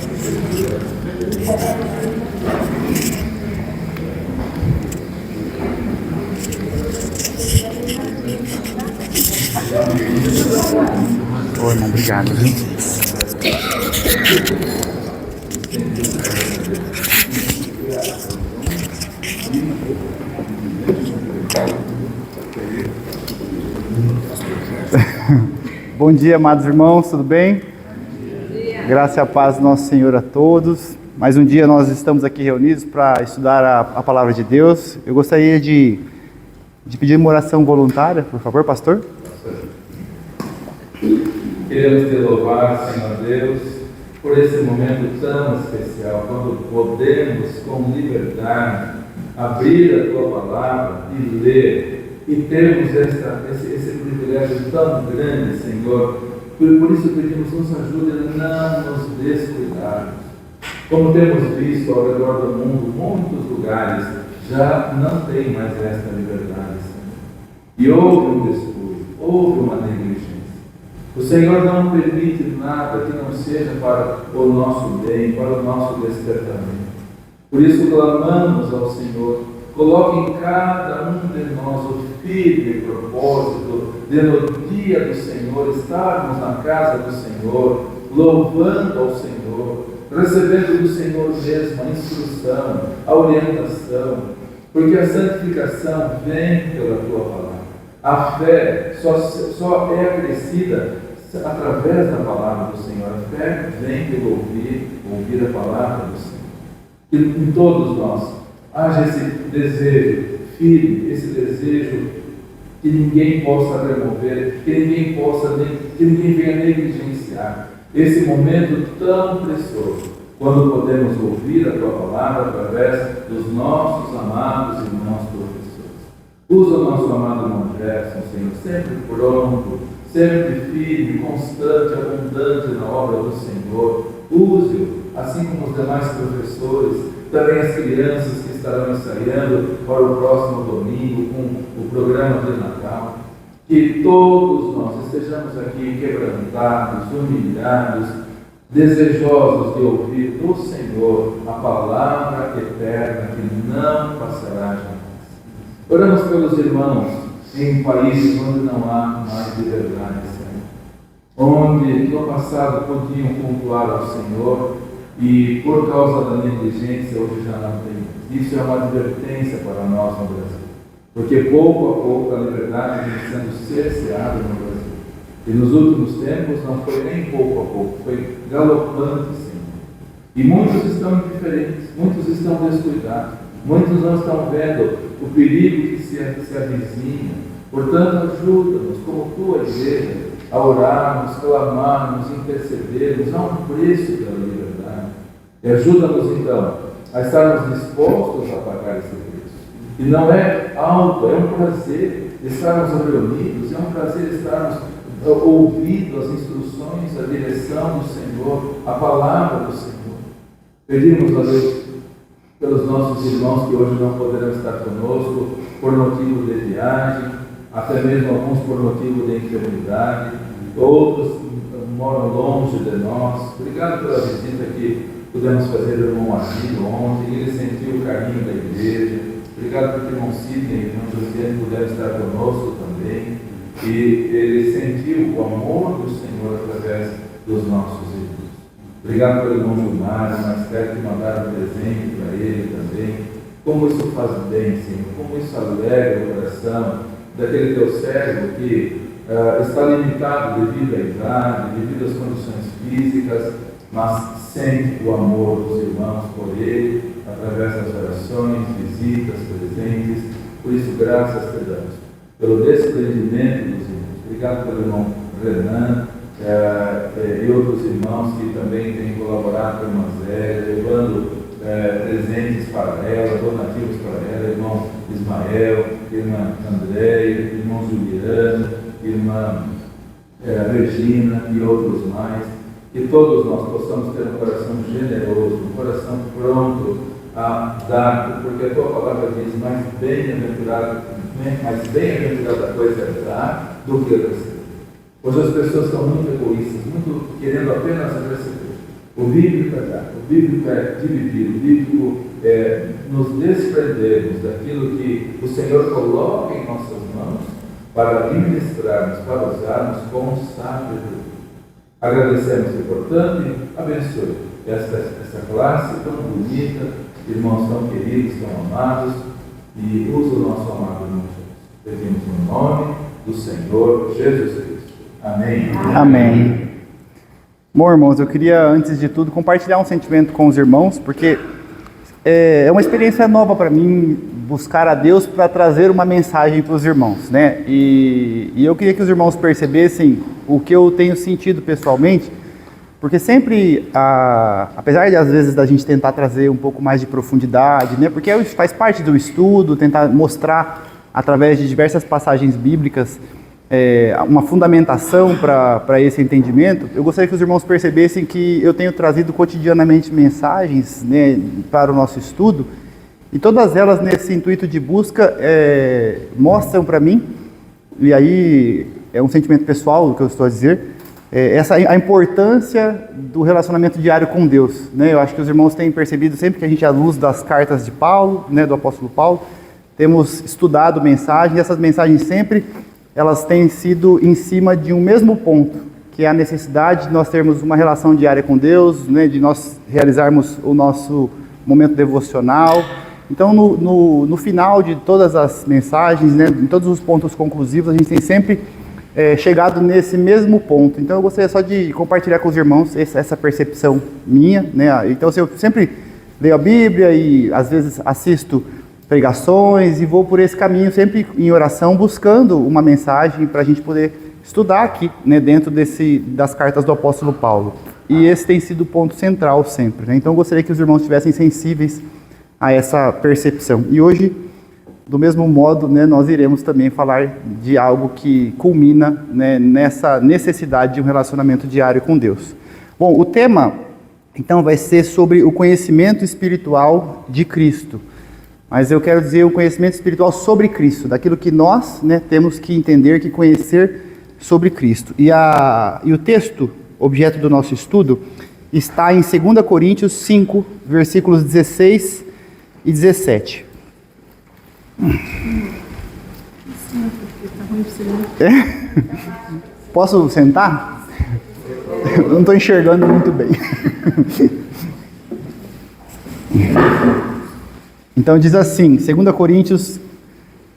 Oi, irmão, obrigado, viu? Bom dia, amados irmãos, tudo bem? Graça e a paz do nosso Senhor a todos. Mais um dia nós estamos aqui reunidos para estudar a palavra de Deus. Eu gostaria de pedir uma oração voluntária, por favor, pastor. Queremos te louvar, Senhor Deus, por esse momento tão especial, quando podemos, com liberdade, abrir a Tua palavra e ler, e termos esse privilégio tão grande, Senhor. Por isso pedimos, nos ajude a não nos descuidarmos. Como temos visto ao redor do mundo, muitos lugares já não têm mais esta liberdade, Senhor. E houve um descuido, houve uma negligência. O Senhor não permite nada que não seja para o nosso bem, para o nosso despertamento. Por isso clamamos ao Senhor, coloque em cada um de nós o firme propósito de no dia do Senhor estarmos na casa do Senhor, louvando ao Senhor, recebendo do Senhor mesmo a instrução, a orientação, porque a santificação vem pela Tua palavra. A fé só é acrescida através da palavra do Senhor. A fé vem pelo ouvir a palavra do Senhor. E em todos nós haja esse desejo firme, esse desejo que ninguém possa remover, que ninguém venha negligenciar. Esse momento tão precioso, quando podemos ouvir a Tua palavra através dos nossos amados irmãos professores. Usa o nosso amado irmão Gerson, Senhor, sempre pronto, sempre firme, constante, abundante na obra do Senhor. Use-o, assim como os demais professores, também as crianças que estarão ensaiando para o próximo domingo com o programa de Natal. Que todos nós estejamos aqui quebrantados, humilhados, desejosos de ouvir do Senhor a palavra eterna que não passará jamais. Oramos pelos irmãos em países onde não há mais liberdade, Senhor. Onde no passado podiam cultuar ao Senhor e por causa da negligência hoje já não tem. Isso é uma advertência para nós no Brasil. Porque pouco a pouco a liberdade vem sendo cerceada no Brasil. E nos últimos tempos não foi nem pouco a pouco, foi galopante, Senhor. E muitos estão indiferentes, muitos estão descuidados, muitos não estão vendo o perigo que se avizinha. Portanto, ajuda-nos, como Tua igreja, a orarmos, clamarmos, intercedermos a um preço pela liberdade. E ajuda-nos, então, a estarmos dispostos a pagar esse preço. E não é algo, é um prazer estarmos reunidos, é um prazer estarmos ouvindo as instruções, a direção do Senhor, a palavra do Senhor. Pedimos a Deus pelos nossos irmãos que hoje não poderão estar conosco por motivo de viagem, até mesmo alguns por motivo de enfermidade, outros moram longe de nós. Obrigado pela visita que pudemos fazer do irmão Asilo ontem, ele sentiu o carinho da igreja. Obrigado porque o irmão Sidney e o irmão Josiane puderam estar conosco também, e ele sentiu o amor do Senhor através dos nossos irmãos. Obrigado pelo irmão Gilmar, mais perto que mandaram um presente para ele também. Como isso faz bem, Senhor, como isso alegra o coração daquele teu servo que está limitado devido à idade, devido às condições físicas, mas sente o amor dos irmãos por ele, através das orações, visitas, presentes. Por isso, graças te damos pelo desprendimento dos irmãos. Obrigado pelo irmão Renan, e outros irmãos que também têm colaborado com a irmã Zélia, levando presentes para ela, donativos para ela, irmão Ismael, irmã Andréia, irmão Juliano, irmã Regina e outros mais. Que todos nós possamos ter um coração generoso, um coração pronto a dar, porque a Tua palavra diz, mais bem-aventurada coisa é dar do que receber. Hoje as pessoas estão muito egoístas, muito querendo apenas receber. O bíblico é dar, o bíblico é dividir, o bíblico é nos desprendermos daquilo que o Senhor coloca em nossas mãos para administrarmos, para usarmos com sabedoria. Agradecemos e, portanto, abençoe esta classe tão bonita, irmãos tão queridos, tão amados, e usa o nosso amado irmão Jesus. Pedimos no nome do Senhor Jesus Cristo. Amém. Amém. Bom, irmãos, eu queria, antes de tudo, compartilhar um sentimento com os irmãos, porque é uma experiência nova para mim buscar a Deus para trazer uma mensagem para os irmãos, né? E eu queria que os irmãos percebessem o que eu tenho sentido pessoalmente, porque sempre, apesar de às vezes da gente tentar trazer um pouco mais de profundidade, né? Porque faz parte do estudo, tentar mostrar através de diversas passagens bíblicas uma fundamentação para esse entendimento. Eu gostaria que os irmãos percebessem que eu tenho trazido cotidianamente mensagens, né, para o nosso estudo, e todas elas nesse intuito de busca mostram para mim, e aí é um sentimento pessoal o que eu estou a dizer, a importância do relacionamento diário com Deus, né? Eu acho que os irmãos têm percebido sempre que a gente, à luz das cartas de Paulo, né, do apóstolo Paulo, temos estudado mensagens, e essas mensagens sempre elas têm sido em cima de um mesmo ponto, que é a necessidade de nós termos uma relação diária com Deus, né, de nós realizarmos o nosso momento devocional. Então, no final de todas as mensagens, né, em todos os pontos conclusivos, a gente tem sempre chegado nesse mesmo ponto. Então, eu gostaria só de compartilhar com os irmãos essa percepção minha, né? Então, eu sempre leio a Bíblia e, às vezes, assisto pregações e vou por esse caminho sempre em oração, buscando uma mensagem para a gente poder estudar aqui, né, dentro das cartas do apóstolo Paulo. E esse tem sido o ponto central sempre, né? Então eu gostaria que os irmãos estivessem sensíveis a essa percepção. E hoje, do mesmo modo, né, nós iremos também falar de algo que culmina, né, nessa necessidade de um relacionamento diário com Deus. Bom, o tema então vai ser sobre o conhecimento espiritual de Cristo. Mas eu quero dizer o conhecimento espiritual sobre Cristo, daquilo que nós, né, temos que entender, que conhecer sobre Cristo. E o texto, objeto do nosso estudo, está em 2 Coríntios 5, versículos 16 e 17. Posso sentar? Eu não estou enxergando muito bem. Então diz assim, 2 Coríntios,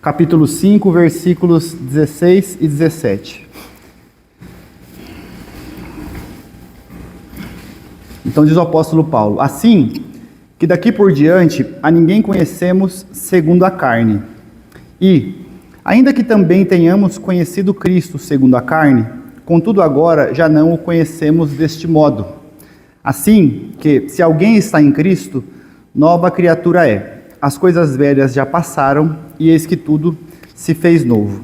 capítulo 5, versículos 16 e 17. Então diz o apóstolo Paulo: assim que daqui por diante a ninguém conhecemos segundo a carne. E, ainda que também tenhamos conhecido Cristo segundo a carne, contudo agora já não o conhecemos deste modo. Assim que, se alguém está em Cristo, nova criatura é. As coisas velhas já passaram e eis que tudo se fez novo.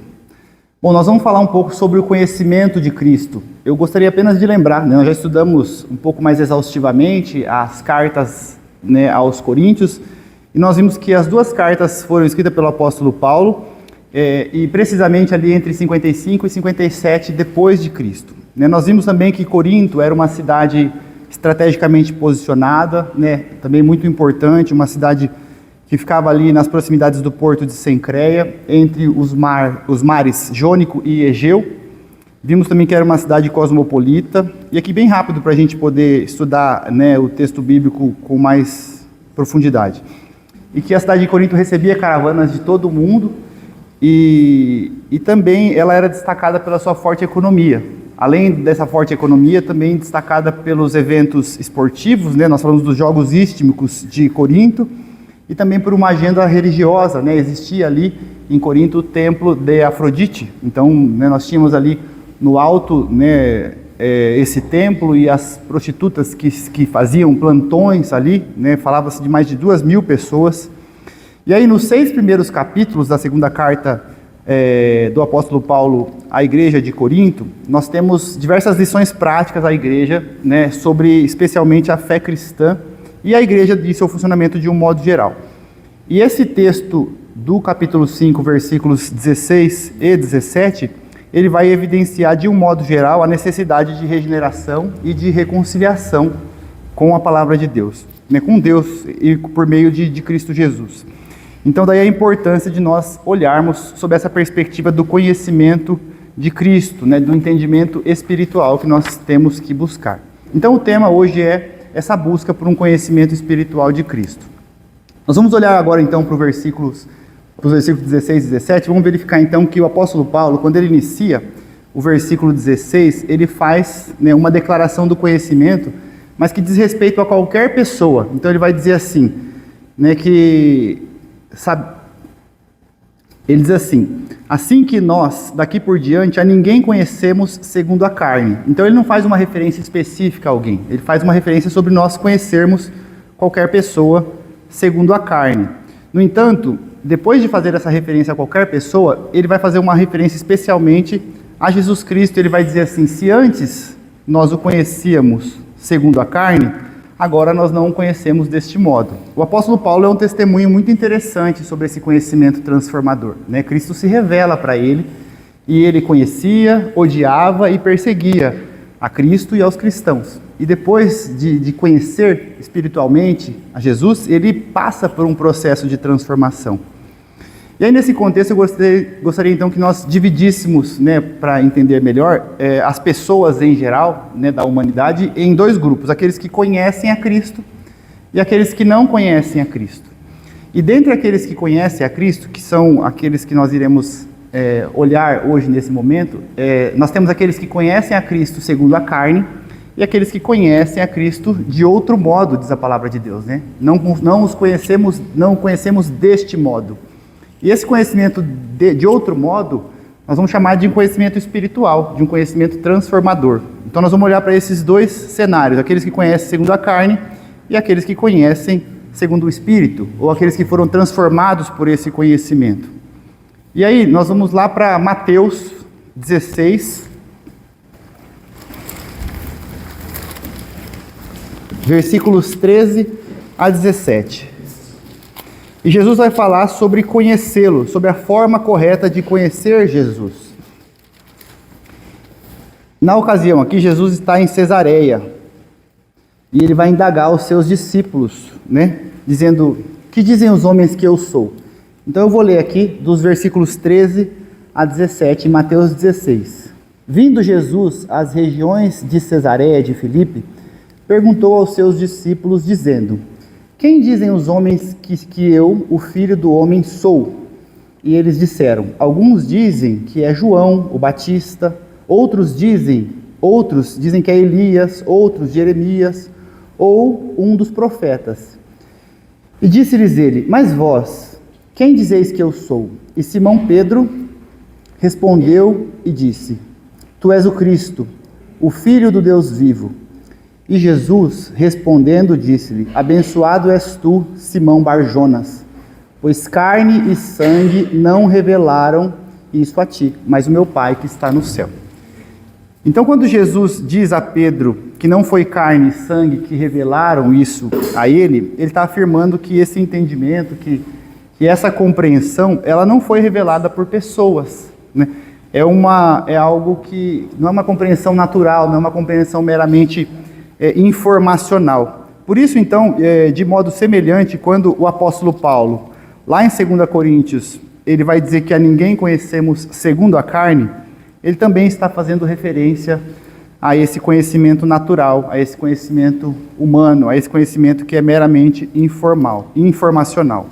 Bom, nós vamos falar um pouco sobre o conhecimento de Cristo. Eu gostaria apenas de lembrar, né, nós já estudamos um pouco mais exaustivamente as cartas, né, aos Coríntios, e nós vimos que as duas cartas foram escritas pelo apóstolo Paulo, e precisamente ali entre 55 e 57 depois de Cristo. Né, nós vimos também que Corinto era uma cidade estrategicamente posicionada, né, também muito importante, uma cidade que ficava ali nas proximidades do porto de Cencreia, entre os mares Jônico e Egeu. Vimos também que era uma cidade cosmopolita. E aqui bem rápido para a gente poder estudar, né, o texto bíblico com mais profundidade. E que a cidade de Corinto recebia caravanas de todo o mundo e também ela era destacada pela sua forte economia. Além dessa forte economia, também destacada pelos eventos esportivos, né? Nós falamos dos Jogos Istmicos de Corinto, e também por uma agenda religiosa, né? Existia ali em Corinto o templo de Afrodite. Então, né, nós tínhamos ali no alto, né, esse templo e as prostitutas que faziam plantões ali, né? Falava-se de mais de 2.000 pessoas. E aí, nos 6 primeiros capítulos da segunda carta do apóstolo Paulo à igreja de Corinto, nós temos diversas lições práticas à igreja, né, sobre especialmente a fé cristã e a igreja e seu funcionamento de um modo geral. E esse texto do capítulo 5, versículos 16 e 17, ele vai evidenciar de um modo geral a necessidade de regeneração e de reconciliação com a palavra de Deus, né? Com Deus e por meio de Cristo Jesus. Então daí a importância de nós olharmos sob essa perspectiva do conhecimento de Cristo, né? Do entendimento espiritual que nós temos que buscar. Então o tema hoje é essa busca por um conhecimento espiritual de Cristo. Nós vamos olhar agora então para os versículos 16 e 17, vamos verificar então que o apóstolo Paulo, quando ele inicia o versículo 16, ele faz, né, uma declaração do conhecimento, mas que diz respeito a qualquer pessoa. Então ele vai dizer assim, né, que, sabe, ele diz assim que nós, daqui por diante, a ninguém conhecemos segundo a carne. Então ele não faz uma referência específica a alguém, ele faz uma referência sobre nós conhecermos qualquer pessoa segundo a carne. No entanto, depois de fazer essa referência a qualquer pessoa, ele vai fazer uma referência especialmente a Jesus Cristo. Ele vai dizer assim, se antes nós o conhecíamos segundo a carne, agora nós não o conhecemos deste modo. O apóstolo Paulo é um testemunho muito interessante sobre esse conhecimento transformador, né? Cristo se revela para ele, e ele conhecia, odiava e perseguia a Cristo e aos cristãos. E depois de conhecer espiritualmente a Jesus, ele passa por um processo de transformação. E aí nesse contexto eu gostaria então que nós dividíssemos, né, para entender melhor, as pessoas em geral, né, da humanidade em dois grupos, aqueles que conhecem a Cristo e aqueles que não conhecem a Cristo. E dentre aqueles que conhecem a Cristo, que são aqueles que nós iremos olhar hoje nesse momento, nós temos aqueles que conhecem a Cristo segundo a carne e aqueles que conhecem a Cristo de outro modo, diz a palavra de Deus, né? Não o conhecemos deste modo. E esse conhecimento de outro modo, nós vamos chamar de um conhecimento espiritual, de um conhecimento transformador. Então nós vamos olhar para esses dois cenários, aqueles que conhecem segundo a carne e aqueles que conhecem segundo o Espírito, ou aqueles que foram transformados por esse conhecimento. E aí nós vamos lá para Mateus 16, versículos 13 a 17. E Jesus vai falar sobre conhecê-lo, sobre a forma correta de conhecer Jesus. Na ocasião aqui, Jesus está em Cesareia e ele vai indagar os seus discípulos, né? Dizendo, que dizem os homens que eu sou? Então eu vou ler aqui dos versículos 13 a 17 em Mateus 16. Vindo Jesus às regiões de Cesareia de Filipe, perguntou aos seus discípulos dizendo, quem dizem os homens que eu, o Filho do Homem, sou? E eles disseram, alguns dizem que é João, o Batista, outros dizem que é Elias, outros Jeremias, ou um dos profetas. E disse-lhes ele, mas vós, quem dizeis que eu sou? E Simão Pedro respondeu e disse, tu és o Cristo, o Filho do Deus vivo. E Jesus, respondendo, disse-lhe, abençoado és tu, Simão Barjonas, pois carne e sangue não revelaram isso a ti, mas o meu Pai que está no céu. Então, quando Jesus diz a Pedro que não foi carne e sangue que revelaram isso a ele está afirmando que esse entendimento, que essa compreensão, ela não foi revelada por pessoas, né? É algo que não é uma compreensão natural, não é uma compreensão meramente informacional. Por isso, então, de modo semelhante, quando o apóstolo Paulo, lá em 2 Coríntios, ele vai dizer que a ninguém conhecemos segundo a carne, ele também está fazendo referência a esse conhecimento natural, a esse conhecimento humano, a esse conhecimento que é meramente informacional.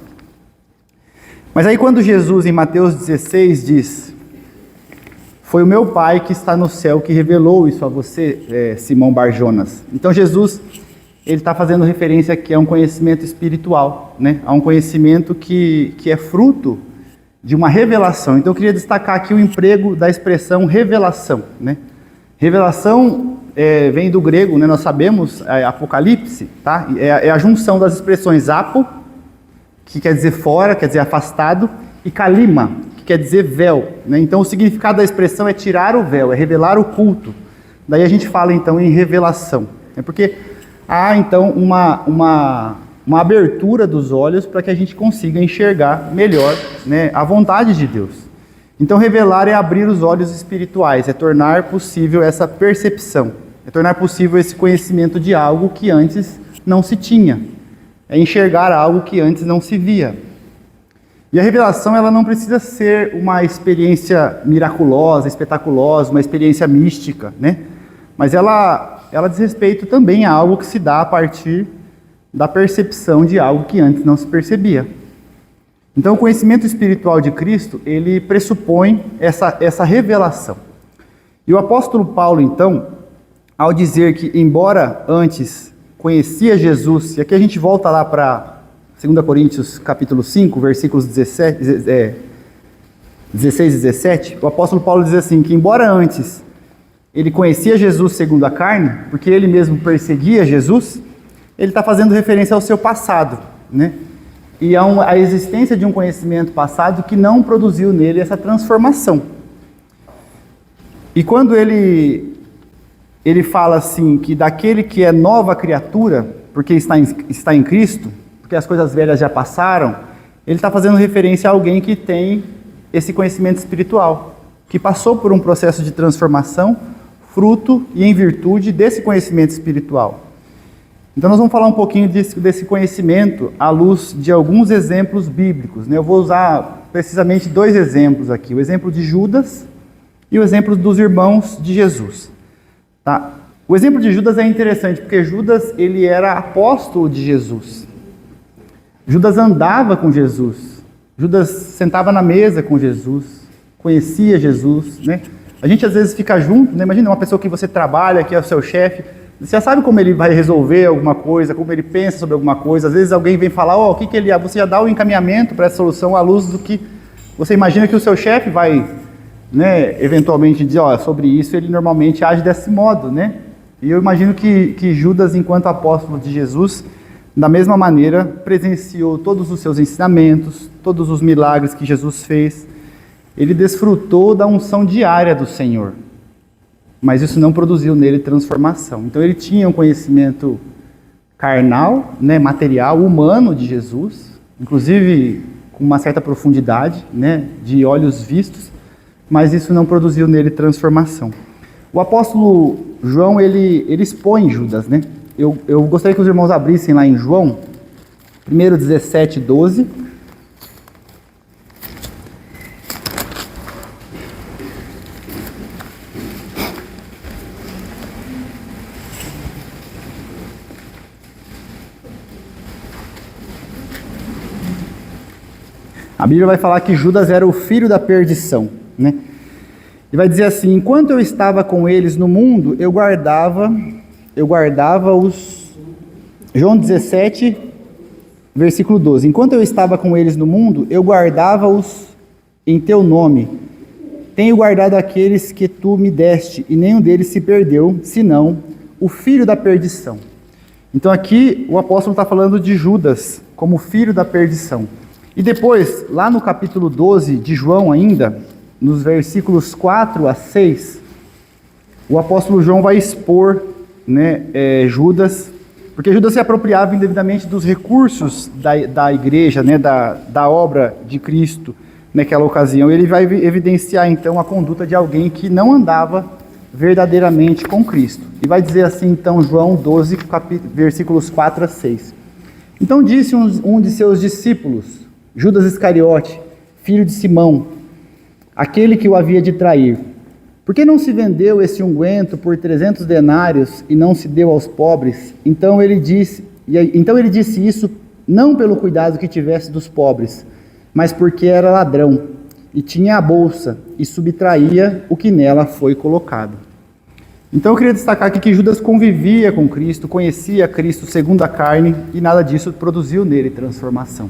Mas aí quando Jesus, em Mateus 16, diz, foi o meu Pai que está no céu que revelou isso a você, Simão Barjonas. Então Jesus, ele está fazendo referência aqui a um conhecimento espiritual, né? A um conhecimento que é fruto de uma revelação. Então eu queria destacar aqui o emprego da expressão revelação, né? Revelação vem do grego, né? Nós sabemos, Apocalipse, tá? É a junção das expressões apo, que quer dizer fora, quer dizer afastado, e kalima, que quer dizer véu, né? Então o significado da expressão é tirar o véu, é revelar o culto. Daí a gente fala então em revelação, é porque há então uma abertura dos olhos para que a gente consiga enxergar melhor, né, a vontade de Deus. Então revelar é abrir os olhos espirituais, é tornar possível essa percepção, É tornar possível esse conhecimento de algo que antes não se tinha. É enxergar algo que antes não se via. E a revelação, ela não precisa ser uma experiência miraculosa, espetaculosa, uma experiência mística, né? Mas ela diz respeito também a algo que se dá a partir da percepção de algo que antes não se percebia. Então, o conhecimento espiritual de Cristo, ele pressupõe essa revelação. E o apóstolo Paulo, então, ao dizer que, embora antes conhecia Jesus, e aqui a gente volta lá para 2 Coríntios capítulo 5, versículos 16 e 17, o apóstolo Paulo diz assim, que embora antes ele conhecia Jesus segundo a carne, porque ele mesmo perseguia Jesus, ele está fazendo referência ao seu passado, né? E a existência de um conhecimento passado que não produziu nele essa transformação. E quando ele fala assim, que daquele que é nova criatura, porque está em Cristo, porque as coisas velhas já passaram, ele está fazendo referência a alguém que tem esse conhecimento espiritual, que passou por um processo de transformação, fruto e em virtude desse conhecimento espiritual. Então nós vamos falar um pouquinho desse conhecimento à luz de alguns exemplos bíblicos, né? Eu vou usar precisamente 2 exemplos aqui, o exemplo de Judas e o exemplo dos irmãos de Jesus. Tá? O exemplo de Judas é interessante, porque Judas ele era apóstolo de Jesus. Judas andava com Jesus. Judas sentava na mesa com Jesus, conhecia Jesus, né? A gente às vezes fica junto, né? Imagina uma pessoa que você trabalha, que é o seu chefe, você já sabe como ele vai resolver alguma coisa, como ele pensa sobre alguma coisa. Às vezes alguém vem falar, o que ele é? Você já dá o encaminhamento para essa solução à luz do que você imagina que o seu chefe vai, né, eventualmente dizer, sobre isso ele normalmente age desse modo, né? E eu imagino que Judas, enquanto apóstolo de Jesus, da mesma maneira, presenciou todos os seus ensinamentos, todos os milagres que Jesus fez. Ele desfrutou da unção diária do Senhor, mas isso não produziu nele transformação. Então ele tinha um conhecimento carnal, né, material, humano de Jesus, inclusive com uma certa profundidade, né, de olhos vistos, mas isso não produziu nele transformação. O apóstolo João, ele expõe Judas, né? Eu gostaria que os irmãos abrissem lá em João, 1:17, 12. A Bíblia vai falar que Judas era o filho da perdição, né? E vai dizer assim, enquanto eu estava com eles no mundo, eu guardava os... João 17, versículo 12. Enquanto eu estava com eles no mundo, eu guardava-os em teu nome. Tenho guardado aqueles que tu me deste, e nenhum deles se perdeu, senão o filho da perdição. Então aqui o apóstolo está falando de Judas como filho da perdição. E depois, lá no capítulo 12 de João ainda, nos versículos 4 a 6, o apóstolo João vai expor, né, Judas, porque Judas se apropriava indevidamente dos recursos da igreja, né, da obra de Cristo naquela ocasião. Ele vai evidenciar então a conduta de alguém que não andava verdadeiramente com Cristo. E vai dizer assim então João 12, versículos 4 a 6. Então disse um de seus discípulos, Judas Iscariote, filho de Simão, aquele que o havia de trair, por que não se vendeu esse unguento por 300 denários e não se deu aos pobres? Então ele disse isso não pelo cuidado que tivesse dos pobres, mas porque era ladrão e tinha a bolsa e subtraía o que nela foi colocado. Então eu queria destacar aqui que Judas convivia com Cristo, conhecia Cristo segundo a carne e nada disso produziu nele transformação.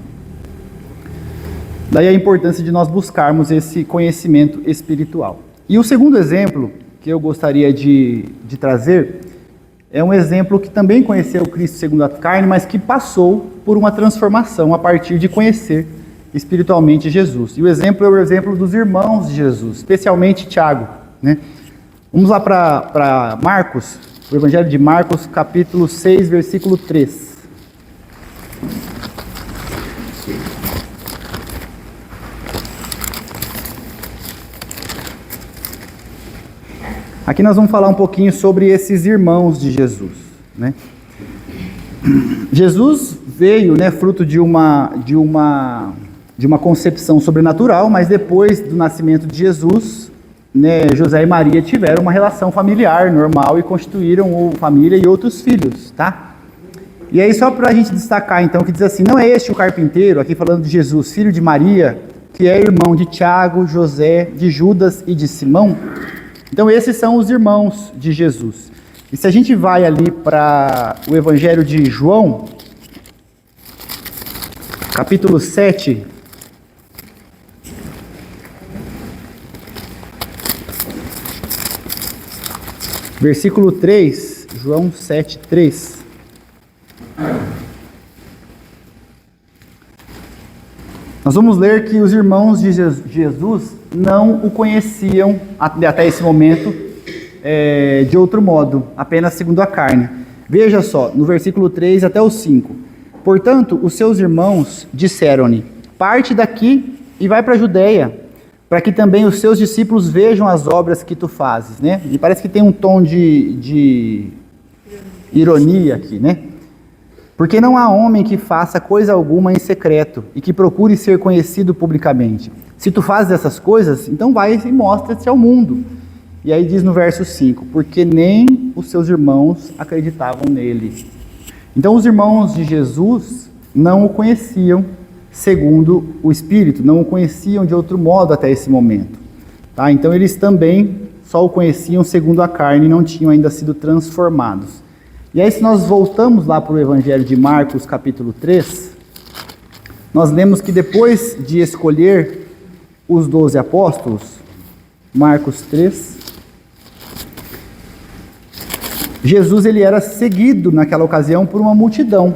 Daí a importância de nós buscarmos esse conhecimento espiritual. E o segundo exemplo que eu gostaria de trazer é um exemplo que também conheceu Cristo segundo a carne, mas que passou por uma transformação a partir de conhecer espiritualmente Jesus. E o exemplo é o exemplo dos irmãos de Jesus, especialmente Tiago, né? Vamos lá para Marcos, o Evangelho de Marcos, capítulo 6, versículo 3. Aqui nós vamos falar um pouquinho sobre esses irmãos de Jesus, né? Jesus veio, né, fruto de uma concepção sobrenatural, mas depois do nascimento de Jesus, né, José e Maria tiveram uma relação familiar normal e constituíram família e outros filhos, tá? E aí só para a gente destacar então, que diz assim, não é este o carpinteiro, aqui falando de Jesus, filho de Maria, que é irmão de Tiago, José, de Judas e de Simão? Então esses são os irmãos de Jesus. E se a gente vai ali para o Evangelho de João, capítulo 7, versículo 3, João 7, 3. Nós vamos ler que os irmãos de Jesus não o conheciam até esse momento de outro modo, apenas segundo a carne. Veja só, no versículo 3 até o 5. Portanto, os seus irmãos disseram-lhe, parte daqui e vai para a Judeia, para que também os seus discípulos vejam as obras que tu fazes, né? E parece que tem um tom de ironia aqui, né? Porque não há homem que faça coisa alguma em secreto e que procure ser conhecido publicamente. Se tu fazes essas coisas, então vai e mostra-te ao mundo. E aí diz no verso 5, porque nem os seus irmãos acreditavam nele. Então os irmãos de Jesus não o conheciam segundo o Espírito, não o conheciam de outro modo até esse momento. Tá? Então eles também só o conheciam segundo a carne e não tinham ainda sido transformados. E aí se nós voltamos lá para o Evangelho de Marcos, capítulo 3, nós lemos que depois de escolher os 12 apóstolos, Marcos 3, Jesus ele era seguido naquela ocasião por uma multidão.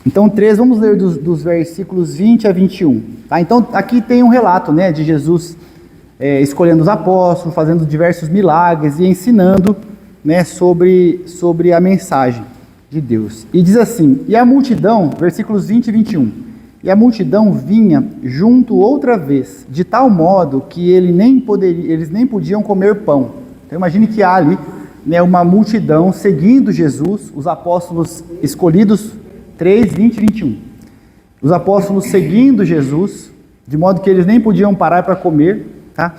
Então 3, vamos ler dos versículos 20 a 21. Tá? Então aqui tem um relato, né, de Jesus escolhendo os apóstolos, fazendo diversos milagres e ensinando, né, sobre a mensagem de Deus. E diz assim, e a multidão, versículos 20 e 21, e a multidão vinha junto outra vez, de tal modo que eles nem podiam comer pão. Então imagine que há ali, né, uma multidão seguindo Jesus, os apóstolos escolhidos, 3, 20 e 21. Os apóstolos seguindo Jesus, de modo que eles nem podiam parar para comer, tá?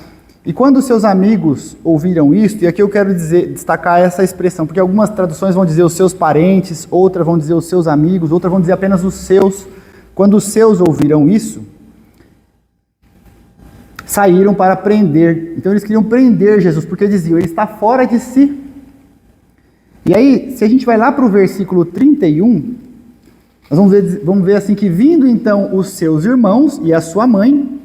E quando seus amigos ouviram isto, e aqui eu quero destacar essa expressão, porque algumas traduções vão dizer os seus parentes, outras vão dizer os seus amigos, outras vão dizer apenas os seus. Quando os seus ouviram isso, saíram para prender. Então eles queriam prender Jesus, porque diziam, ele está fora de si. E aí, se a gente vai lá para o versículo 31, nós vamos ver assim que vindo então os seus irmãos e a sua mãe,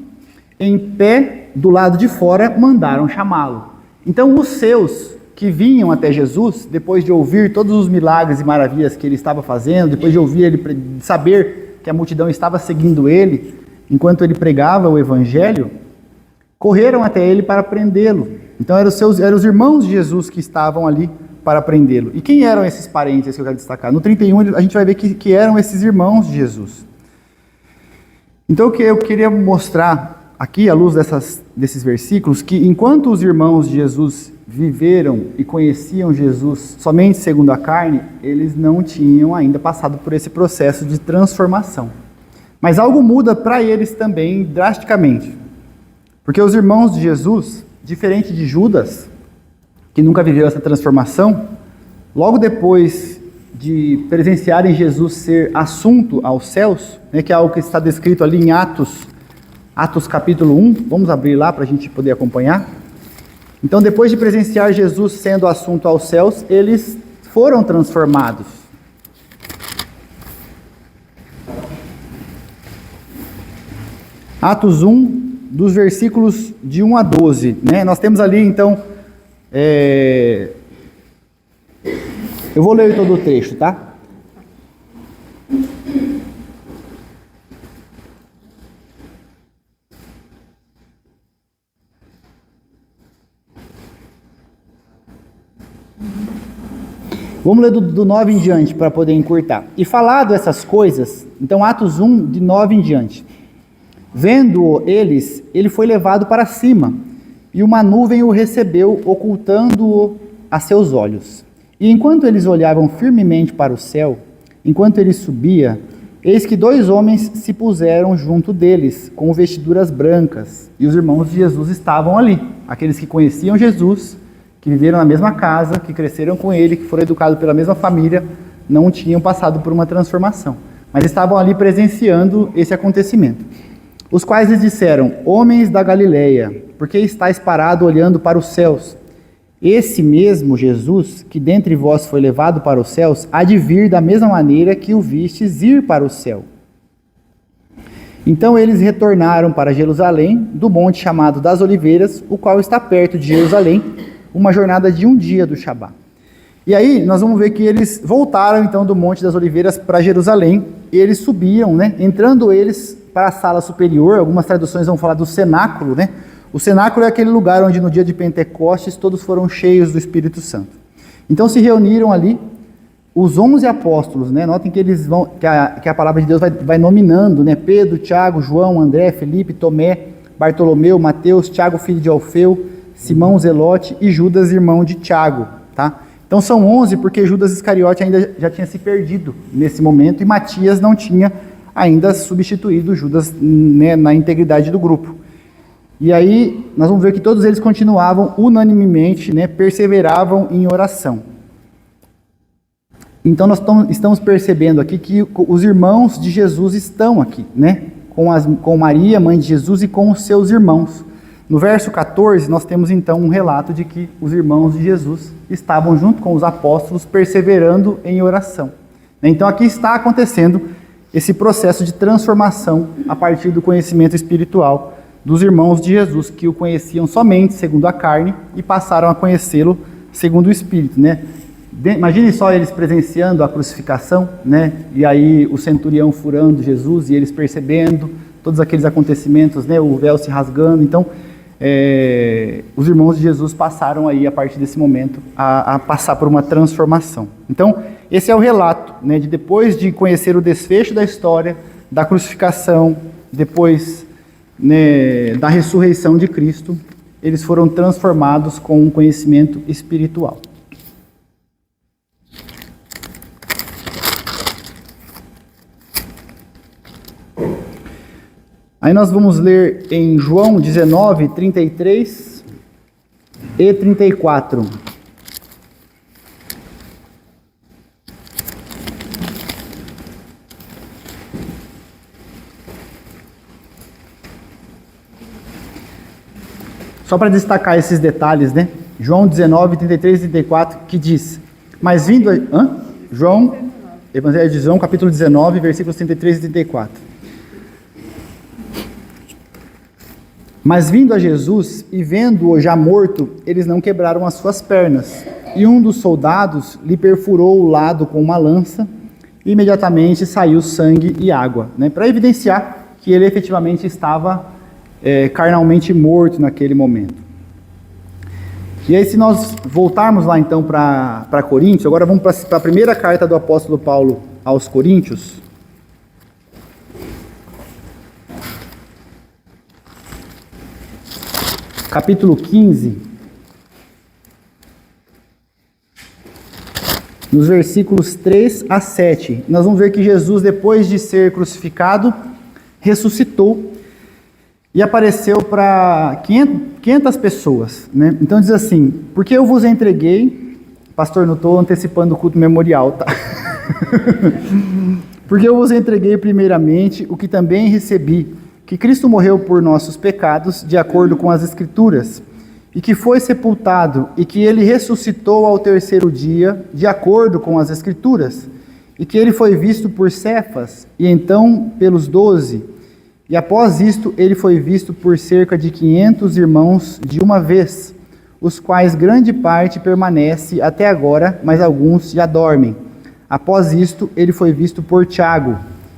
em pé do lado de fora, mandaram chamá-lo. Então os seus que vinham até Jesus, depois de ouvir todos os milagres e maravilhas que ele estava fazendo, depois de ouvir ele, saber que a multidão estava seguindo ele, enquanto ele pregava o evangelho, correram até ele para prendê-lo. Então eram os irmãos de Jesus que estavam ali para prendê-lo. E quem eram esses parentes que eu quero destacar? No 31 a gente vai ver que eram esses irmãos de Jesus. Então o que eu queria mostrar aqui, à luz desses versículos, que enquanto os irmãos de Jesus viveram e conheciam Jesus somente segundo a carne, eles não tinham ainda passado por esse processo de transformação. Mas algo muda para eles também drasticamente. Porque os irmãos de Jesus, diferente de Judas, que nunca viveu essa transformação, logo depois de presenciarem Jesus ser assunto aos céus, né, que é algo que está descrito ali em Atos capítulo 1, vamos abrir lá para a gente poder acompanhar. Então, depois de presenciar Jesus sendo assunto aos céus, eles foram transformados. Atos 1, dos versículos de 1 a 12, né? Nós temos ali, então, eu vou ler todo o trecho, tá? Vamos ler do 9 em diante para poder encurtar. E falado essas coisas, então Atos 1, de 9 em diante. Vendo-o eles, ele foi levado para cima, e uma nuvem o recebeu, ocultando-o a seus olhos. E enquanto eles olhavam firmemente para o céu, enquanto ele subia, eis que 2 homens se puseram junto deles, com vestiduras brancas, e os irmãos de Jesus estavam ali, aqueles que conheciam Jesus, que viveram na mesma casa, que cresceram com ele, que foram educados pela mesma família, não tinham passado por uma transformação, mas estavam ali presenciando esse acontecimento. Os quais lhes disseram: homens da Galileia, por que estáis parados olhando para os céus? Esse mesmo Jesus, que dentre vós foi levado para os céus, há de vir da mesma maneira que o vistes ir para o céu. Então eles retornaram para Jerusalém, do monte chamado das Oliveiras, o qual está perto de Jerusalém, uma jornada de um dia do Shabá. E aí nós vamos ver que eles voltaram então do Monte das Oliveiras para Jerusalém, e eles subiram, né, entrando eles para a sala superior. Algumas traduções vão falar do cenáculo, né? O cenáculo é aquele lugar onde no dia de Pentecostes todos foram cheios do Espírito Santo. Então se reuniram ali os 11 apóstolos, né? Notem que eles vão, que a palavra de Deus vai nominando, né? Pedro, Tiago, João, André, Felipe, Tomé, Bartolomeu, Mateus, Tiago, filho de Alfeu, Simão, Zelote e Judas, irmão de Tiago, tá? Então são 11 porque Judas Iscariote ainda já tinha se perdido nesse momento e Matias não tinha ainda substituído Judas, né, na integridade do grupo. E aí nós vamos ver que todos eles continuavam unanimemente, né, perseveravam em oração. Então nós estamos percebendo aqui que os irmãos de Jesus estão aqui, né, com Maria, mãe de Jesus, e com os seus irmãos. No verso 14, nós temos então um relato de que os irmãos de Jesus estavam junto com os apóstolos perseverando em oração. Então aqui está acontecendo esse processo de transformação a partir do conhecimento espiritual dos irmãos de Jesus, que o conheciam somente segundo a carne e passaram a conhecê-lo segundo o Espírito, né? Imagine só eles presenciando a crucificação, né? E aí o centurião furando Jesus e eles percebendo todos aqueles acontecimentos, né? O véu se rasgando. Então, os irmãos de Jesus passaram aí, a partir desse momento, a passar por uma transformação. Então, esse é o relato, né, de depois de conhecer o desfecho da história, da crucificação, depois, né, da ressurreição de Cristo, eles foram transformados com um conhecimento espiritual. Aí nós vamos ler em João 19, 33 e 34. Só para destacar esses detalhes, né? João 19, 33 e 34, que diz: mas vindo João, Evangelho de João, capítulo 19, versículos 33 e 34. Mas vindo a Jesus e vendo-o já morto, eles não quebraram as suas pernas. E um dos soldados lhe perfurou o lado com uma lança, e imediatamente saiu sangue e água, né, para evidenciar que ele efetivamente estava carnalmente morto naquele momento. E aí, se nós voltarmos lá então para Coríntios, agora vamos para a primeira carta do apóstolo Paulo aos Coríntios. Capítulo 15, nos versículos 3 a 7, nós vamos ver que Jesus, depois de ser crucificado, ressuscitou e apareceu para 500 pessoas, né? Então diz assim: porque eu vos entreguei, pastor, não estou antecipando o culto memorial, tá? Porque eu vos entreguei primeiramente o que também recebi, que Cristo morreu por nossos pecados, de acordo com as Escrituras, e que foi sepultado, e que ele ressuscitou ao terceiro dia, de acordo com as Escrituras, e que ele foi visto por Cefas, e então pelos 12, e após isto ele foi visto por cerca de 500 irmãos de uma vez, os quais grande parte permanece até agora, mas alguns já dormem. Após isto ele foi visto por Tiago,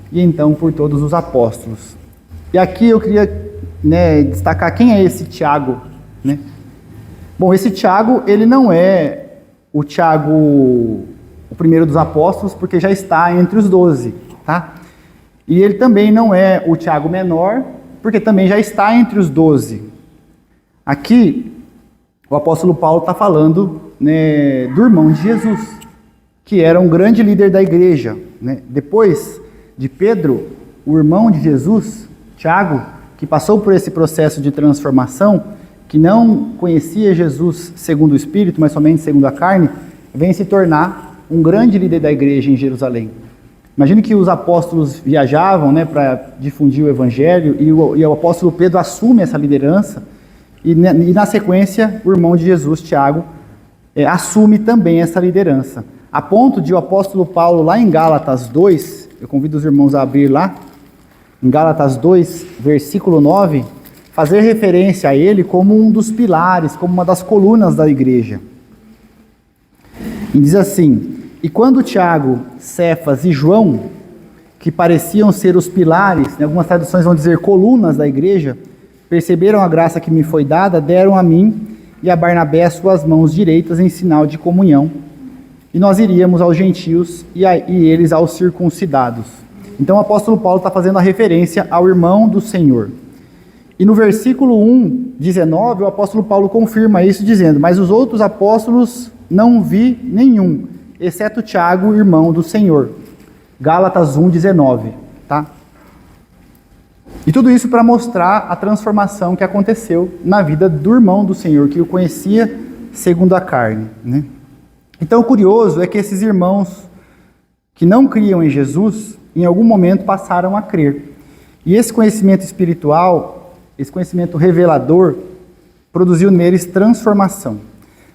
e então por todos os apóstolos. E aqui eu queria, né, destacar quem é esse Tiago, né? Bom, esse Tiago, ele não é o Tiago, o primeiro dos apóstolos, porque já está entre os 12, tá? E ele também não é o Tiago menor, porque também já está entre os 12. Aqui, o apóstolo Paulo está falando, né, do irmão de Jesus, que era um grande líder da igreja, né? Depois de Pedro, o irmão de Jesus, Tiago, que passou por esse processo de transformação, que não conhecia Jesus segundo o Espírito, mas somente segundo a carne, vem se tornar um grande líder da igreja em Jerusalém. Imagine que os apóstolos viajavam, né, para difundir o evangelho, e o apóstolo Pedro assume essa liderança, e na sequência o irmão de Jesus, Tiago, assume também essa liderança. A ponto de o apóstolo Paulo, lá em Gálatas 2, eu convido os irmãos a abrir lá, em Gálatas 2, versículo 9, fazer referência a ele como um dos pilares, como uma das colunas da igreja. E diz assim: e quando Tiago, Cefas e João, que pareciam ser os pilares, né, algumas traduções vão dizer colunas da igreja, perceberam a graça que me foi dada, deram a mim e a Barnabé suas mãos direitas em sinal de comunhão. E nós iríamos aos gentios e eles aos circuncidados. Então o apóstolo Paulo está fazendo a referência ao irmão do Senhor. E no versículo 1, 19, o apóstolo Paulo confirma isso dizendo: mas os outros apóstolos não vi nenhum, exceto Tiago, irmão do Senhor. Gálatas 1, 19, tá? E tudo isso para mostrar a transformação que aconteceu na vida do irmão do Senhor, que o conhecia segundo a carne, né? Então o curioso é que esses irmãos que não criam em Jesus, em algum momento passaram a crer. E esse conhecimento espiritual, esse conhecimento revelador, produziu neles transformação.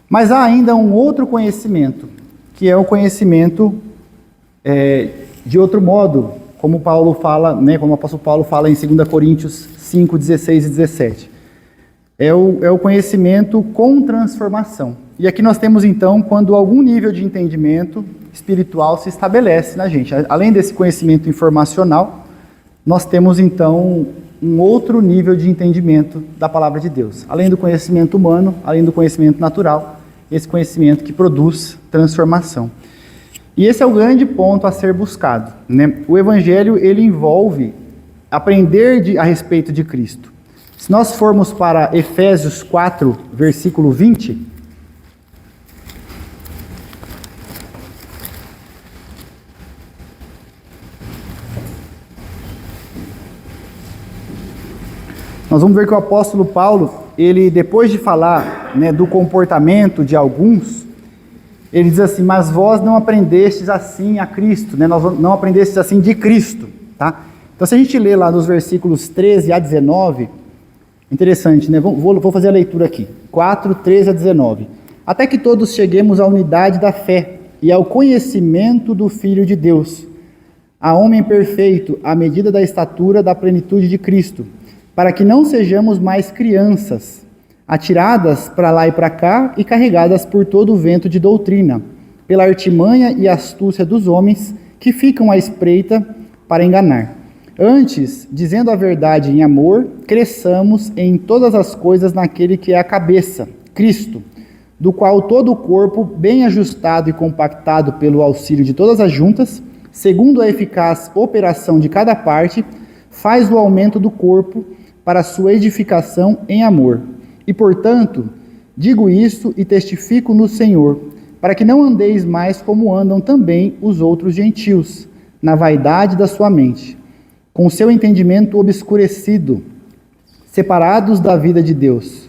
Mas há ainda um outro conhecimento, que é o conhecimento de outro modo, como Paulo fala, né, como o apóstolo Paulo fala em 2 Coríntios 5, 16 e 17. É o conhecimento com transformação. E aqui nós temos então quando algum nível de entendimento espiritual se estabelece na gente. Além desse conhecimento informacional, nós temos então um outro nível de entendimento da palavra de Deus. Além do conhecimento humano, além do conhecimento natural, esse conhecimento que produz transformação. E esse é o grande ponto a ser buscado, né? O evangelho, ele envolve aprender a respeito de Cristo. Se nós formos para Efésios 4, versículo 20, nós vamos ver que o apóstolo Paulo, ele depois de falar, né, do comportamento de alguns, ele diz assim: mas vós não aprendestes assim a Cristo, né? Nós não aprendestes assim de Cristo, tá? Então se a gente ler lá nos versículos 13 a 19, interessante, né? Vou fazer a leitura aqui, 4, 13 a 19. Até que todos cheguemos à unidade da fé e ao conhecimento do Filho de Deus, a homem perfeito, à medida da estatura da plenitude de Cristo, para que não sejamos mais crianças, atiradas para lá e para cá e carregadas por todo o vento de doutrina, pela artimanha e astúcia dos homens que ficam à espreita para enganar. Antes, dizendo a verdade em amor, cresçamos em todas as coisas naquele que é a cabeça, Cristo, do qual todo o corpo, bem ajustado e compactado pelo auxílio de todas as juntas, segundo a eficaz operação de cada parte, faz o aumento do corpo para a sua edificação em amor. E, portanto, digo isso e testifico no Senhor, para que não andeis mais como andam também os outros gentios, na vaidade da sua mente, com o seu entendimento obscurecido, separados da vida de Deus,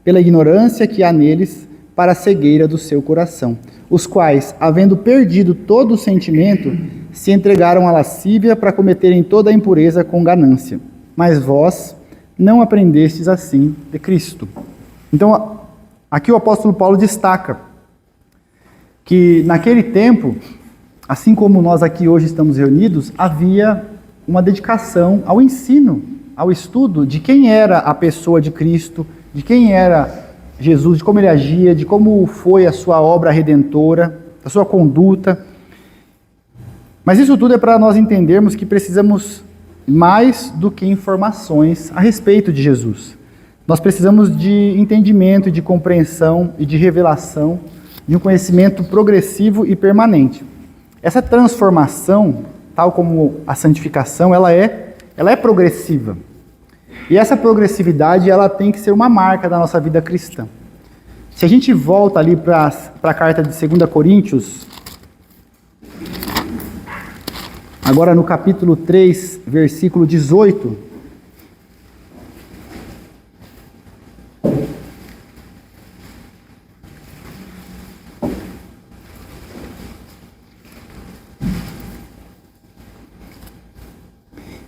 pela ignorância que há neles, para a cegueira do seu coração, os quais, havendo perdido todo o sentimento, se entregaram à lascívia para cometerem toda a impureza com ganância. Mas vós não aprendestes assim de Cristo. Então, aqui o apóstolo Paulo destaca que naquele tempo, assim como nós aqui hoje estamos reunidos, havia uma dedicação ao ensino, ao estudo de quem era a pessoa de Cristo, de quem era Jesus, de como ele agia, de como foi a sua obra redentora, a sua conduta. Mas isso tudo é para nós entendermos que precisamos mais do que informações a respeito de Jesus. Nós precisamos de entendimento, de compreensão e de revelação, de um conhecimento progressivo e permanente. Essa transformação, tal como a santificação, ela é progressiva. E essa progressividade, ela tem que ser uma marca da nossa vida cristã. Se a gente volta ali para a carta de 2 Coríntios, agora no capítulo 3, versículo 18,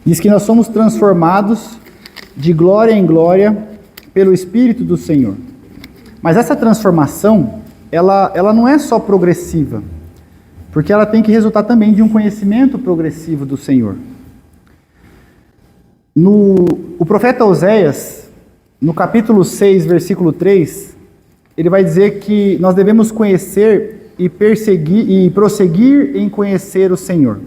diz que nós somos transformados de glória em glória pelo Espírito do Senhor. Mas essa transformação, ela não é só progressiva, porque ela tem que resultar também de um conhecimento progressivo do Senhor. O profeta Oséias, no capítulo 6, versículo 3, ele vai dizer que nós devemos conhecer e perseguir e prosseguir em conhecer o Senhor.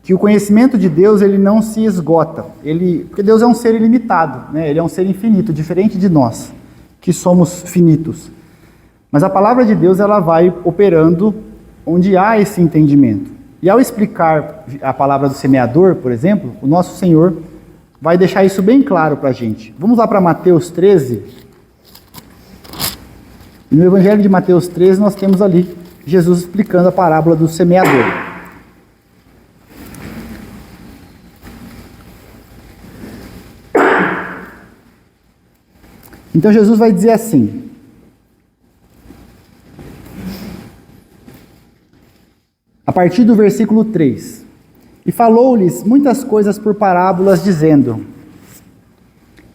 Que o conhecimento de Deus, ele não se esgota, porque Deus é um ser ilimitado, né? Ele é um ser infinito, diferente de nós, que somos finitos. Mas a palavra de Deus, ela vai operando onde há esse entendimento. E ao explicar a palavra do semeador, por exemplo, o nosso Senhor vai deixar isso bem claro para a gente. Vamos lá para Mateus 13. E no Evangelho de Mateus 13, nós temos ali Jesus explicando a parábola do semeador. Então Jesus vai dizer assim, a partir do versículo 3, e falou-lhes muitas coisas por parábolas, dizendo,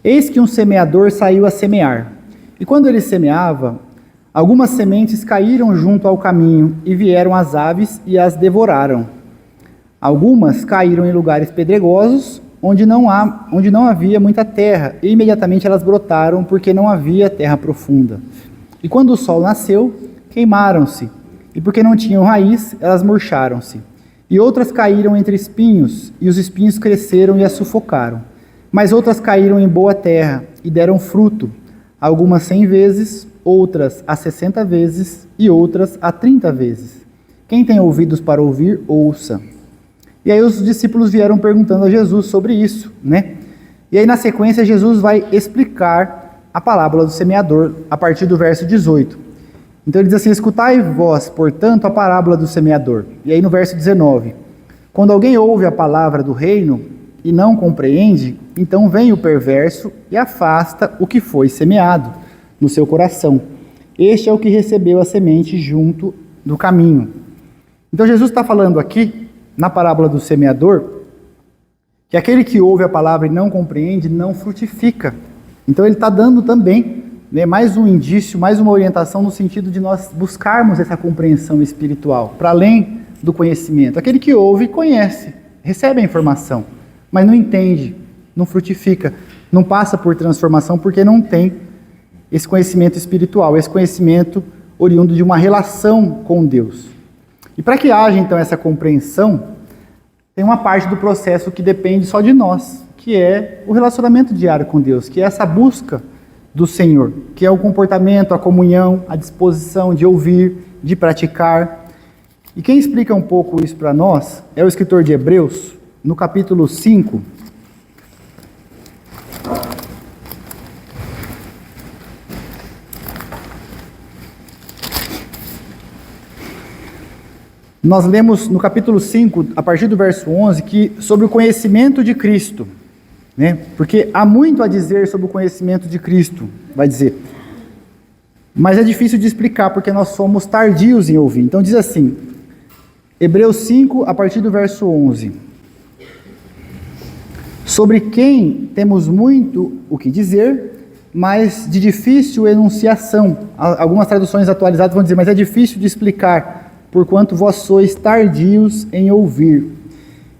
eis que um semeador saiu a semear, e quando ele semeava, algumas sementes caíram junto ao caminho, e vieram as aves e as devoraram. Algumas caíram em lugares pedregosos, onde não havia muita terra, e imediatamente elas brotaram, porque não havia terra profunda. E quando o sol nasceu, queimaram-se, e porque não tinham raiz, elas murcharam-se. E outras caíram entre espinhos, e os espinhos cresceram e as sufocaram. Mas outras caíram em boa terra, e deram fruto, algumas 100 vezes, outras a 60 vezes, e outras a 30 vezes. Quem tem ouvidos para ouvir, ouça. E aí os discípulos vieram perguntando a Jesus sobre isso, né? E aí na sequência Jesus vai explicar a parábola do semeador a partir do verso 18. Então ele diz assim, escutai vós, portanto, a parábola do semeador. E aí no verso 19, quando alguém ouve a palavra do reino e não compreende, então vem o perverso e afasta o que foi semeado no seu coração. Este é o que recebeu a semente junto do caminho. Então Jesus está falando aqui, na parábola do semeador, que aquele que ouve a palavra e não compreende, não frutifica. Então ele está dando também, né, mais um indício, mais uma orientação no sentido de nós buscarmos essa compreensão espiritual, para além do conhecimento. Aquele que ouve, conhece, recebe a informação, mas não entende, não frutifica, não passa por transformação, porque não tem esse conhecimento espiritual, esse conhecimento oriundo de uma relação com Deus. E para que haja, então, essa compreensão, tem uma parte do processo que depende só de nós, que é o relacionamento diário com Deus, que é essa busca do Senhor, que é o comportamento, a comunhão, a disposição de ouvir, de praticar. E quem explica um pouco isso para nós é o escritor de Hebreus, no capítulo 5, nós lemos no capítulo 5, a partir do verso 11, que sobre o conhecimento de Cristo, né? Porque há muito a dizer sobre o conhecimento de Cristo, vai dizer. Mas é difícil de explicar, porque nós somos tardios em ouvir. Então diz assim, Hebreus 5, a partir do verso 11. Sobre quem temos muito o que dizer, mas de difícil enunciação. Algumas traduções atualizadas vão dizer, mas é difícil de explicar, porquanto vós sois tardios em ouvir.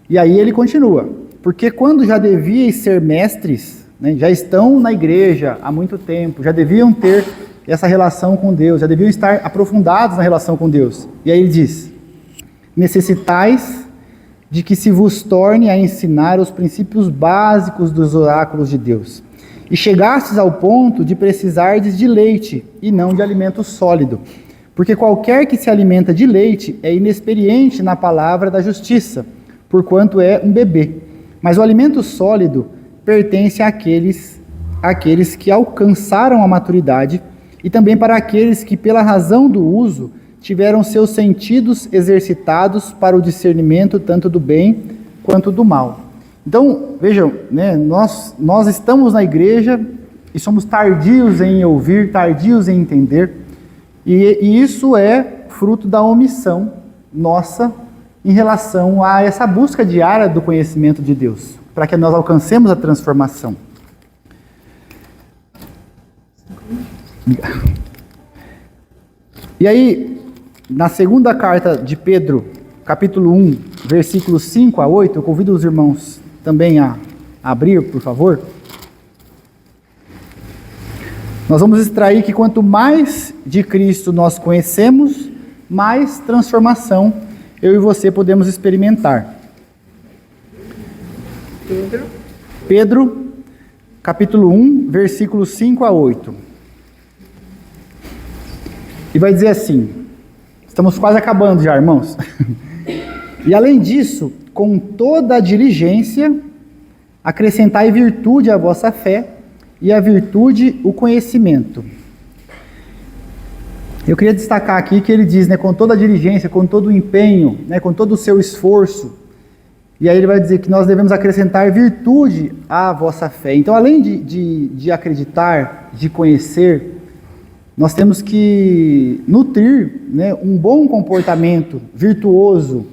E aí ele continua, porque quando já devíeis ser mestres, né, já estão na igreja há muito tempo, já deviam ter essa relação com Deus, já deviam estar aprofundados na relação com Deus. E aí ele diz, necessitais de que se vos torne a ensinar os princípios básicos dos oráculos de Deus, e chegastes ao ponto de precisardes de leite, e não de alimento sólido. Porque qualquer que se alimenta de leite é inexperiente na palavra da justiça, porquanto é um bebê. Mas o alimento sólido pertence àqueles àqueles que alcançaram a maturidade e também para aqueles que, pela razão do uso, tiveram seus sentidos exercitados para o discernimento tanto do bem quanto do mal. Então, vejam, né, nós estamos na igreja e somos tardios em ouvir, tardios em entender, e isso é fruto da omissão nossa em relação a essa busca diária do conhecimento de Deus, para que nós alcancemos a transformação. E aí, na segunda carta de Pedro, capítulo 1, versículos 5 a 8, eu convido os irmãos também a abrir, por favor. Nós vamos extrair que quanto mais de Cristo nós conhecemos, mais transformação eu e você podemos experimentar. Pedro, capítulo 1, versículos 5 a 8. E vai dizer assim, estamos quase acabando já, irmãos. E além disso, com toda a diligência, acrescentai virtude à vossa fé, e a virtude o conhecimento. Eu queria destacar aqui que ele diz, né, com toda a diligência, com todo o empenho, né, com todo o seu esforço. E aí ele vai dizer que nós devemos acrescentar virtude à vossa fé. Então, além de acreditar, de conhecer, nós temos que nutrir, né, um bom comportamento virtuoso.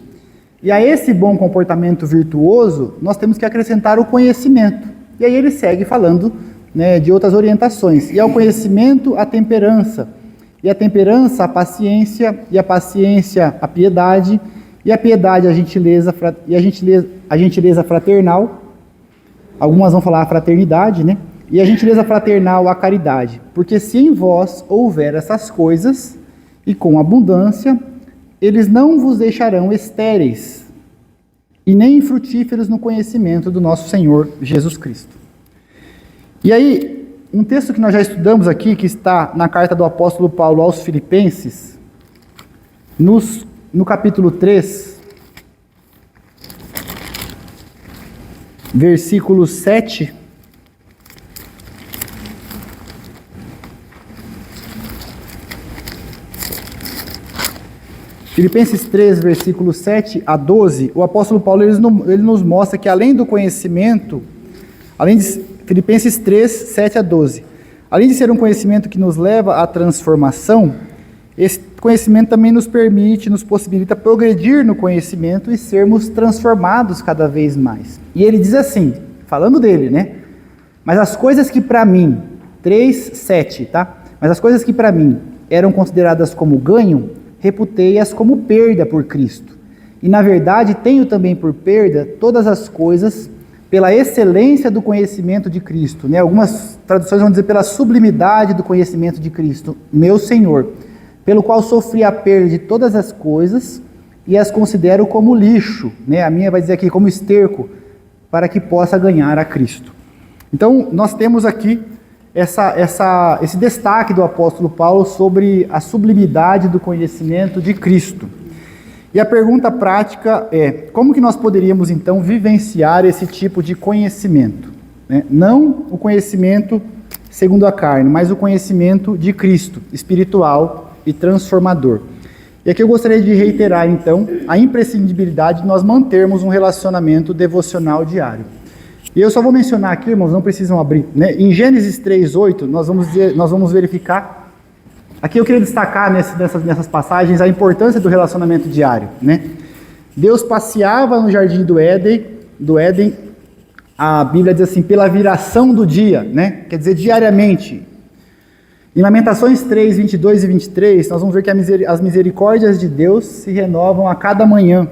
E a esse bom comportamento virtuoso, nós temos que acrescentar o conhecimento. E aí ele segue falando, né, de outras orientações. E ao conhecimento, a temperança. E a temperança, a paciência. E a paciência, a piedade. E a piedade, a gentileza. E a gentileza fraternal. Algumas vão falar a fraternidade, né? E a gentileza fraternal, a caridade. Porque se em vós houver essas coisas, e com abundância, eles não vos deixarão estéreis, e nem infrutíferos no conhecimento do nosso Senhor Jesus Cristo. E aí, um texto que nós já estudamos aqui, que está na carta do apóstolo Paulo aos Filipenses, no capítulo 3, versículo 7, Filipenses 3, versículos 7 a 12, o apóstolo Paulo ele nos mostra que além do conhecimento, Filipenses 3, 7 a 12, além de ser um conhecimento que nos leva à transformação, esse conhecimento também nos permite, nos possibilita progredir no conhecimento e sermos transformados cada vez mais. E ele diz assim, falando dele, né? Mas as coisas que para mim, 3, 7, tá? Mas as coisas que para mim eram consideradas como ganho, reputei-as como perda por Cristo. E na verdade tenho também por perda todas as coisas pela excelência do conhecimento de Cristo. Né? Algumas traduções vão dizer pela sublimidade do conhecimento de Cristo, meu Senhor, pelo qual sofri a perda de todas as coisas e as considero como lixo. Né? A minha vai dizer aqui como esterco, para que possa ganhar a Cristo. Então nós temos aqui esse destaque do apóstolo Paulo sobre a sublimidade do conhecimento de Cristo. E a pergunta prática é, como que nós poderíamos então vivenciar esse tipo de conhecimento? Né? Não o conhecimento segundo a carne, mas o conhecimento de Cristo, espiritual e transformador. E aqui eu gostaria de reiterar então a imprescindibilidade de nós mantermos um relacionamento devocional diário. E eu só vou mencionar aqui, irmãos, não precisam abrir, né? Em Gênesis 3:8, nós vamos verificar. Aqui eu queria destacar nessas passagens a importância do relacionamento diário, né? Deus passeava no jardim do Éden, a Bíblia diz assim, pela viração do dia, né? Quer dizer, diariamente. Em Lamentações 3, 22 e 23, nós vamos ver que as misericórdias de Deus se renovam a cada manhã.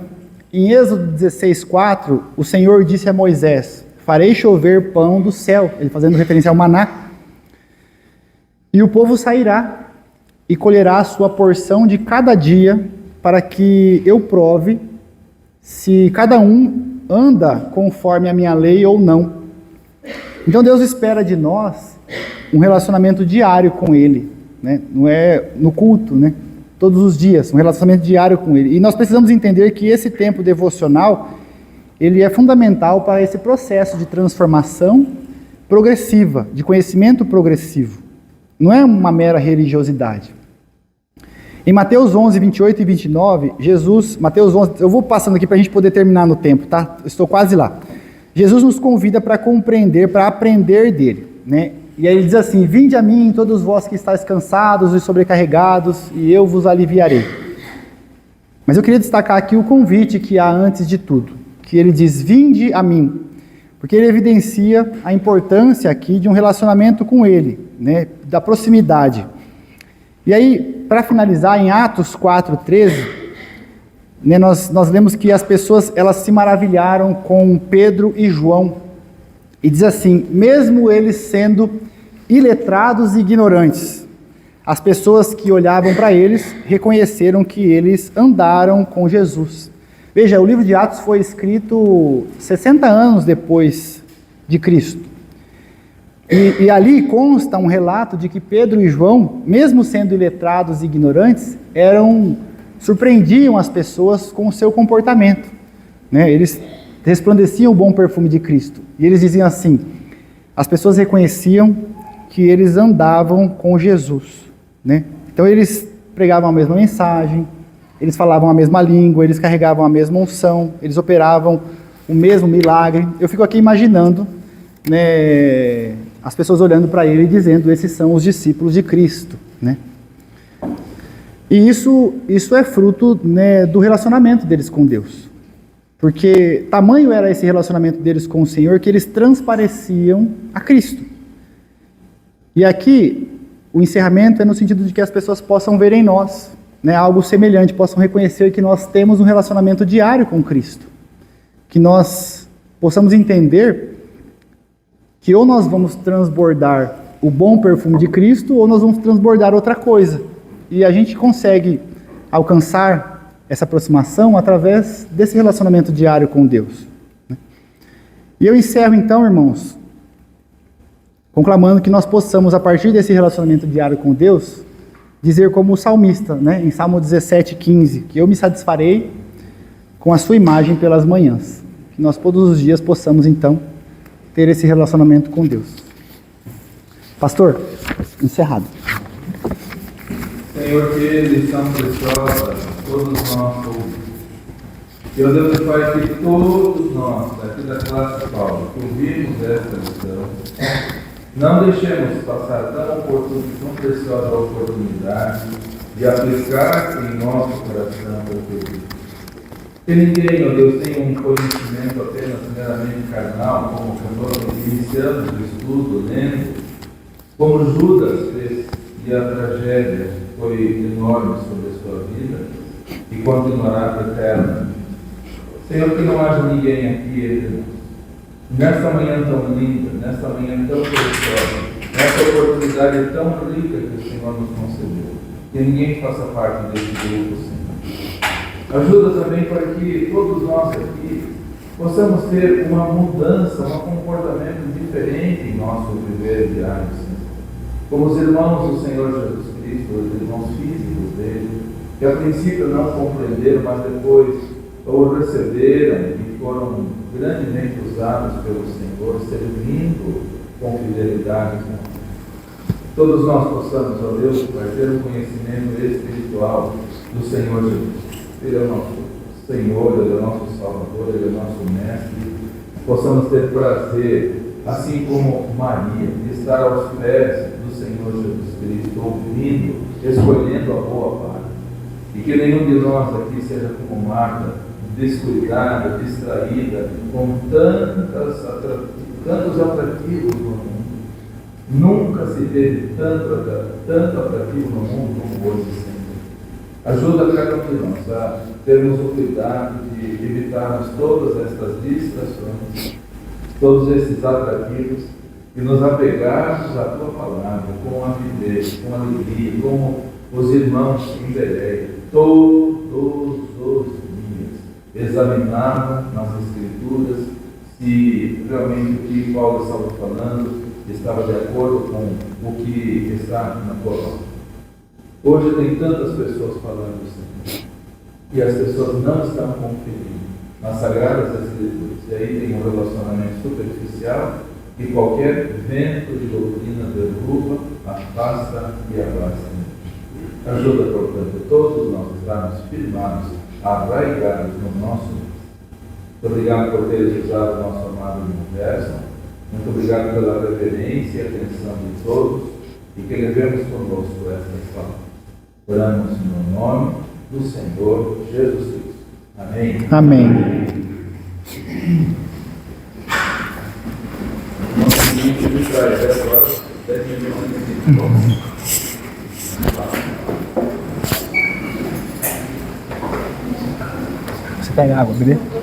Em Êxodo 16:4, o Senhor disse a Moisés, farei chover pão do céu, ele fazendo referência ao maná, e o povo sairá e colherá a sua porção de cada dia, para que eu prove se cada um anda conforme a minha lei ou não. Então Deus espera de nós um relacionamento diário com Ele, né? Não é no culto, né? Todos os dias, um relacionamento diário com Ele. E nós precisamos entender que esse tempo devocional, ele é fundamental para esse processo de transformação progressiva, de conhecimento progressivo. Não é uma mera religiosidade. Em Mateus 11, 28 e 29, Mateus 11, eu vou passando aqui para a gente poder terminar no tempo, tá? Estou quase lá. Jesus nos convida para compreender, para aprender dele, né? E aí ele diz assim: vinde a mim, todos vós que estáis cansados e sobrecarregados, e eu vos aliviarei. Mas eu queria destacar aqui o convite que há antes de tudo, que ele diz: vinde a mim, porque ele evidencia a importância aqui de um relacionamento com ele, né? Da proximidade. E aí, para finalizar, em Atos 4:13, né, nós lemos que as pessoas elas se maravilharam com Pedro e João. E diz assim: mesmo eles sendo iletrados e ignorantes, as pessoas que olhavam para eles reconheceram que eles andaram com Jesus. Veja, o livro de Atos foi escrito 60 anos depois de Cristo. E ali consta um relato de que Pedro e João, mesmo sendo iletrados e ignorantes, surpreendiam as pessoas com o seu comportamento, né? Eles resplandeciam o bom perfume de Cristo. E eles diziam assim: as pessoas reconheciam que eles andavam com Jesus, né? Então eles pregavam a mesma mensagem, eles falavam a mesma língua, eles carregavam a mesma unção, eles operavam o mesmo milagre. Eu fico aqui imaginando, né, as pessoas olhando para ele e dizendo: esses são os discípulos de Cristo, né? E isso é fruto, né, do relacionamento deles com Deus. Porque tamanho era esse relacionamento deles com o Senhor que eles transpareciam a Cristo. E aqui, o encerramento é no sentido de que as pessoas possam ver em nós, né, algo semelhante, possam reconhecer que nós temos um relacionamento diário com Cristo. Que nós possamos entender que ou nós vamos transbordar o bom perfume de Cristo, ou nós vamos transbordar outra coisa. E a gente consegue alcançar essa aproximação através desse relacionamento diário com Deus, né? E eu encerro então, irmãos, conclamando que nós possamos, a partir desse relacionamento diário com Deus, dizer como o salmista, né, em Salmo 17:15, que eu me satisfarei com a sua imagem pelas manhãs. Que nós todos os dias possamos então ter esse relacionamento com Deus. Pastor, encerrado. Senhor, que lição preciosa todos nós ouvimos. Eu Deus e Pai, que todos nós, aqui da classe Paulo, que ouvimos esta lição, não deixemos passar tão preciosa oportunidade de aplicar em nosso coração o pedido. Que ninguém, ó Deus, tenha um conhecimento apenas meramente carnal, como quando iniciamos o estudo, lendo, como Judas fez, e a tragédia foi enorme sobre a sua vida e continuará eterna. Senhor, que não haja ninguém aqui entre nós, nesta manhã tão linda, nesta manhã tão preciosa, nesta oportunidade tão rica que o Senhor nos concedeu, que ninguém faça parte desse grupo, Senhor. Ajuda também para que todos nós aqui possamos ter uma mudança, um comportamento diferente em nosso viver diário, Senhor. Como os irmãos do Senhor Jesus Cristo, os irmãos físicos dele, que a princípio não compreenderam, mas depois o receberam e foram grandemente usados pelo Senhor, servindo com fidelidade. Todos nós possamos, ó Deus, Pai, ter um conhecimento espiritual do Senhor Jesus. Ele é o nosso Senhor, Ele é o nosso Salvador, Ele é o nosso Mestre. Possamos ter prazer, assim como Maria, de estar aos pés do Senhor Jesus Cristo, ouvindo, escolhendo a boa parte. E que nenhum de nós aqui seja como Marta, descuidada, distraída, com tantos atrativos no mundo. Nunca se teve tanto atrativo no mundo como hoje, Senhor. Ajuda cada um de nós a termos o cuidado de evitarmos todas estas distrações, todos esses atrativos, e nos apegarmos à Tua Palavra com avidez, com alegria, como os irmãos em Bereia, todos os dias, examinavam nas Escrituras se realmente o que Paulo estava falando estava de acordo com o que está na Tua Palavra. Hoje tem tantas pessoas falando assim, e as pessoas não estão conferindo nas Sagradas Escrituras, e aí tem um relacionamento superficial, que qualquer vento de doutrina derruba, afasta e abasta. Ajuda, portanto, todos nós a estarmos firmados, arraigados no nosso Deus. Muito obrigado por teres usado o nosso amado universo. Muito obrigado pela reverência e atenção de todos e que levemos conosco estas palavras. Oramos no nome do Senhor Jesus Cristo. Amém. Amém. Nosso vídeo de 10 horas, 10 minutos. Você pega água, beleza?